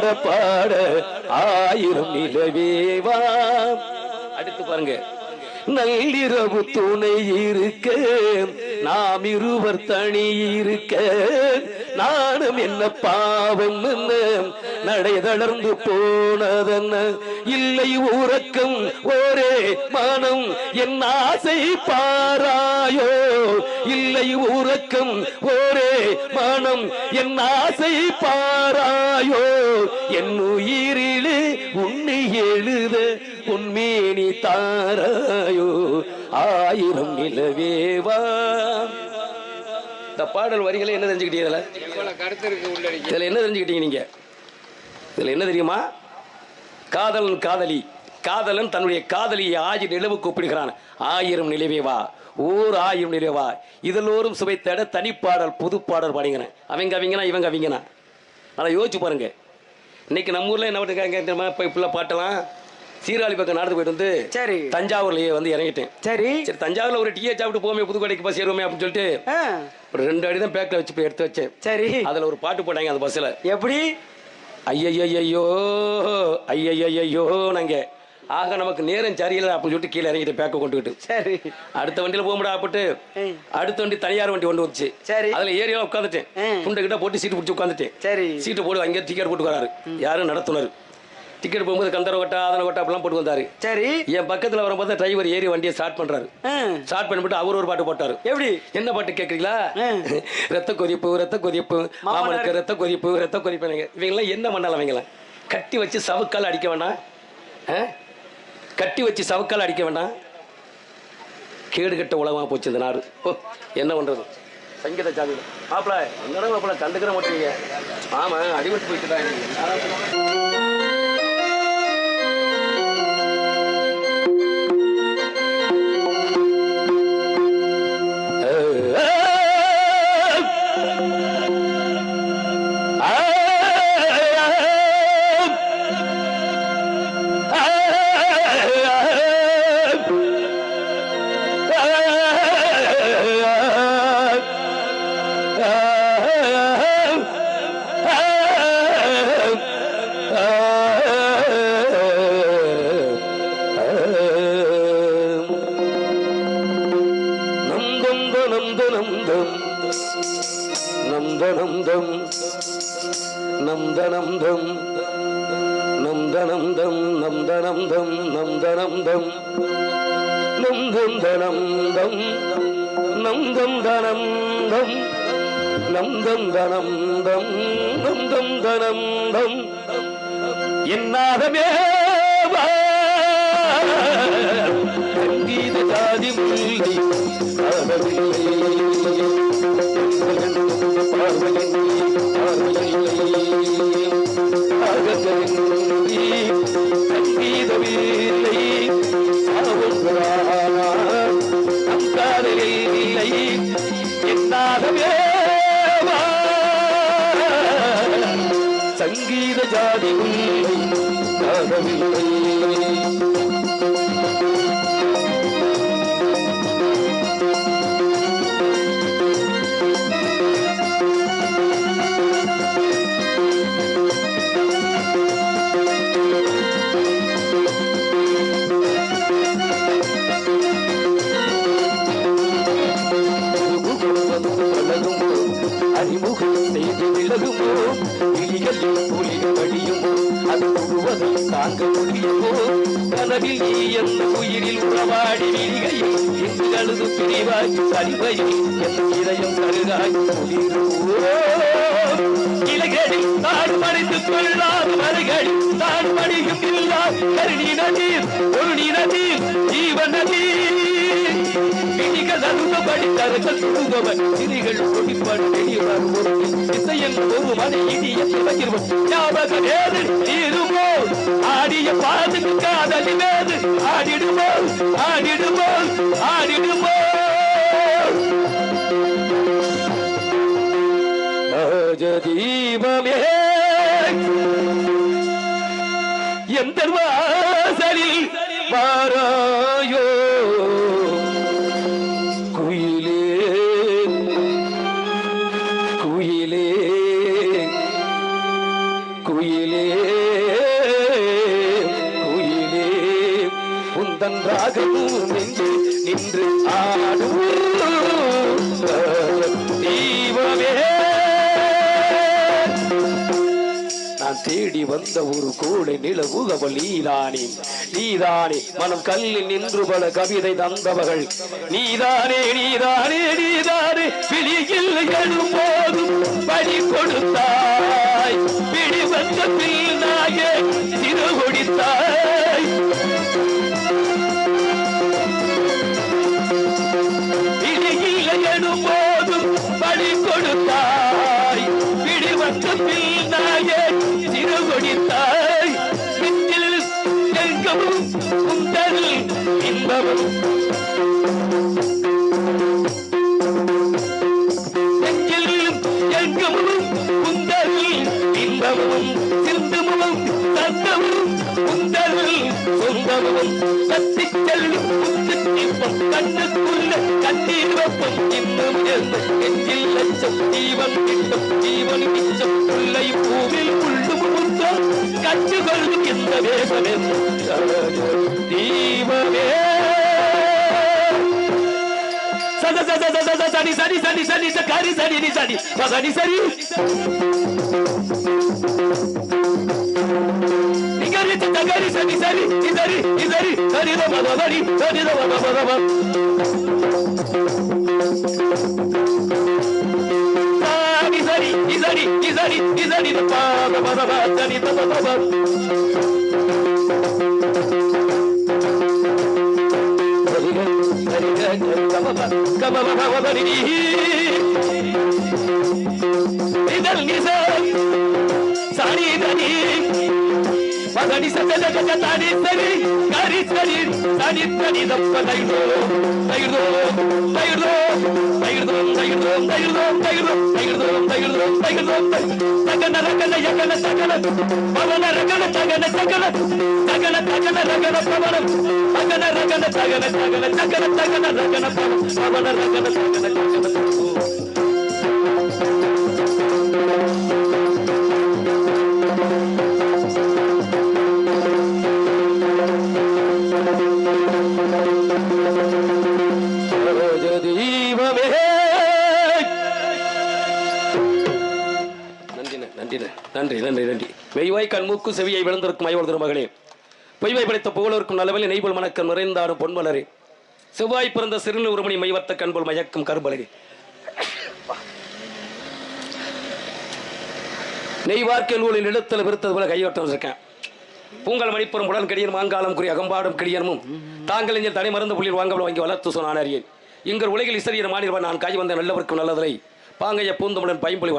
பாட பாட ஆயிரம் நிலவேவா. அடுத்து பாருங்க. நள்ளிரவு துணை இருக்க நாம் இருவர் தனி இருக்க நானும் என்ன பாவம் என்ன நடை தளர்ந்து போனதென்ன இல்லை உறக்கம் ஒரே மனம் என் ஆசை பாராயோ இல்லை உறக்கம் ஒரே மனம் என் ஆசை பாராயோ என் உயிரிலே உன்னை எழுத உன்மேனி தாராயோ ஆயிரம் நிலவேவா. இந்த பாடல் வரிகளை என்ன தெரிஞ்சுக்கிட்டீங்க? இதுல என்ன தெரிஞ்சுக்கிட்டீங்க நீங்க? இதுல என்ன தெரியுமா? காதலன் காதலி, காதலன் தன்னுடைய காதலியை ஆயிரம் நிலவுக்கு ஒப்பிடுகிறான். ஆயிரம் நிலவேவா, ஓர் ஆயிரம் நிலவா, இதெல்லோரும் சுவைத்தட தனிப்பாடல் புது பாடல் பாடுகிறேன். அவங்க அவங்கனா இவங்க அவங்கனா. ஆனால் யோசிச்சு பாருங்க. இன்னைக்கு நம்ம ஊர்ல என்ன பண்ணுறாங்க? இப்போ இப்படிலாம் பாட்டெல்லாம் சீராளி பக்கம் நடந்து போயிட்டு வந்து சரி தஞ்சாவூர்லயே வந்து இறங்கிட்டேன். சரி சரி தஞ்சாவூர்ல ஒரு டீயை சாப்பிட்டு போமே புதுக்கோட்டைக்கு பஸ் ஏறுவோமே அப்படின்னு சொல்லிட்டு ஒரு 2 அடி தான் பேக்கில் வச்சு போய் எடுத்து வச்சேன். சரி அதில் ஒரு பாட்டு போட்டாங்க அந்த பஸ்ஸில். எப்படி? ஐயையோ ஐயையோ நாங்க ஆக நமக்கு நேரம் சரியில்லை அப்படின்னு சொல்லிட்டு கீழே இறங்கிட்டு பேக்கை கொண்டுக்கிட்டு சரி அடுத்த வண்டியில் போக முடியாது அப்பட்டு அடுத்த வண்டி தனியார் வண்டி கொண்டு வந்துச்சு. சரி அதில் ஏரியா உட்காந்துட்டேன். துண்டை கிட்ட போட்டு சீட்டு பிடிச்சி உட்காந்துட்டேன். சரி சீட்டு போட்டு அங்கே டிக்கெட் போட்டு வராரு. யாரும் நடத்துனர் டிக்கெட் போகும்போது கந்தர கொட்டா அதன கொட்டா அப்படிலாம் போட்டு வந்தாரு. சரி என் பக்கத்தில் வரும்போது டிரைவர் ஏறி வண்டியை ஸ்டார்ட் பண்றாரு. ஸ்டார்ட் பண்ணிவிட்டு அவர் ஒரு பாட்டு போட்டாரு. எப்படி? என்ன பாட்டு கேட்குறீங்களா? ரத்த கொதிப்பு ரத்த கொதிப்பு மாமனுக்கு ரத்த கொதிப்பு ரத்த கொதிப்பு. இவங்கெல்லாம் என்ன பண்ணாலும் அவங்களாம் கட்டி வச்சு சவுக்கால் அடிக்க வேண்டாம். கட்டி வச்சு சவுக்கால் அடிக்க வேண்டாம். கேடு கட்ட உலகமாக போச்சு இந்த நாடு. ஓ என்ன பண்றது? சங்கீத சாமி மாப்பிள்ள என்னடா மாப்பிள்ள கண்டுக்கிற மாட்டீங்க. ஆமா அடிபட்டு போயிட்டு என்னாதமே சங்கீத ஜாதி முல்லை சங்கீத வீலை நம் காதலில் இல்லை என்னாதமே சங்கீத ஜாதி முல்லை காதலில்லை. அறிமுகம் செய்து விலகுமோ கிளிகளில் புலிகள் வழியுமோ அது முழுவதும் தாங்க முடியுமோ கனவில் நீ என் உயிரில் உறவாடி விழிகையில் இன்று அழுது பிரிவாய் சரிவையில் என் இதயம் கருகாய் இலகடி நான் மறைத்துக் கொள்ளாது மறுகடி நான் மடியும் இல்லா கருணி நதீர் ஒரு நதீர் ஜீவன் நதீர் விழிகள் அருகபடி தரங்கள் சுடுகவன் சிறிகள் கொடிப்பாடு வெளியுடன் ஒரு இசையன் ஒரு மனை இடிய பகிர்வன் ஞாபகம் ஏது தீருமோ ஆடிய பாதுக்கு காதலி மேது ஆடிடுமோ ஆடிடுமோ ஆடிடுமோ தீபமே எந்த வாசலில் வாராயோ குயிலே குயிலே குயிலே குயிலே குயிலே உந்தன் ராகம் நின்று நின்று ஆடும் தீபமே. நான் தேடி வந்த ஒரு கோடை நிலவுகவள் நீதானே நீதானே மனம் கல்லில் நின்று பல கவிதை தந்தவர்கள் நீதானே நீதானே நீதானே பிடியில் எழும்போதும் படி கொடுத்தாய் பிடி வந்த பின்னாயே திரு கொடுத்தாய் பிடியில் எழும்போதும் படி கொடுத்தாய் பிடி வந்த பின்னாயே திரு கொடுத்தாய் வித்தில் எங்கவும் உந்தல் இன்பமும் சிந்தமும் சந்தமும் உந்தல் சொந்தமும் கத்திச்செல்லும் தீபம் கண்ணுக்குள்ள கண்ணீர் வெப்பம் இன்னும் நெஞ்சில் லட்சம் ஜீவன் கிட்டும் ஜீவன் மிச்சம் உள்ளை பூவில் உள்ளும் முத்தம் கற்றுக்கொள்ளும் இந்த வேசமே தீபமே. சரி சரி சரி சரி சரி சரி சரி சரி சரி சரி சரி சரி இதரி இதரி சரி சரி சரி சரி இதரி இதரி இதரி சரி இதழ் நிசை சரி தனி பகடி சதல கதாடி சரி கரி சரி சரி தனி தப்ப தைதோ தைதோ தைதோ தைதோ தைதோ தைதோ தைதோ தைதோ தைதோ தகன ரகன யகன தகன பவன ரகன தகன தகன தகன தகன ரகன பவன தகன ரகன தகன தகன தகன தகன ரகன பவன ரகன தகன தகன நன்றி நன்றி நன்றி. மெய்வாய் கண்மூக்கு செவியை விழுந்திருக்கும் ஐவர் மகளே, பொய்வை படைத்த புகழோருக்கும் நல்லவெளி நெய்பொல் மணக்கம் நிறைந்தாடும் பொன்மலரே, செவ்வாய் பிறந்த சிறுநு உருமணி மைவத்த கண்பொல் மயக்கும் கரும்பலரே, நெய்வார்க்கல் ஊழில் இடத்தில் விருத்தது போல கையோட்டம் இருக்கேன். பூங்கல் மணிப்புறம் உடன் கடியன் மாங்காலம் குறி அகம்பாடும் கிடியனும் தாங்கள் இங்கே தனி மருந்து புள்ளில் வாங்கவள் வாங்கி வளர்த்து சொன்னான் அறியேன். இங்கள் உலகில் இசையர் மாநில நான் காய் வந்த நல்லவர்க்கும் நல்லதில்லை பாங்கைய பூந்தமுடன் பைம்பொழி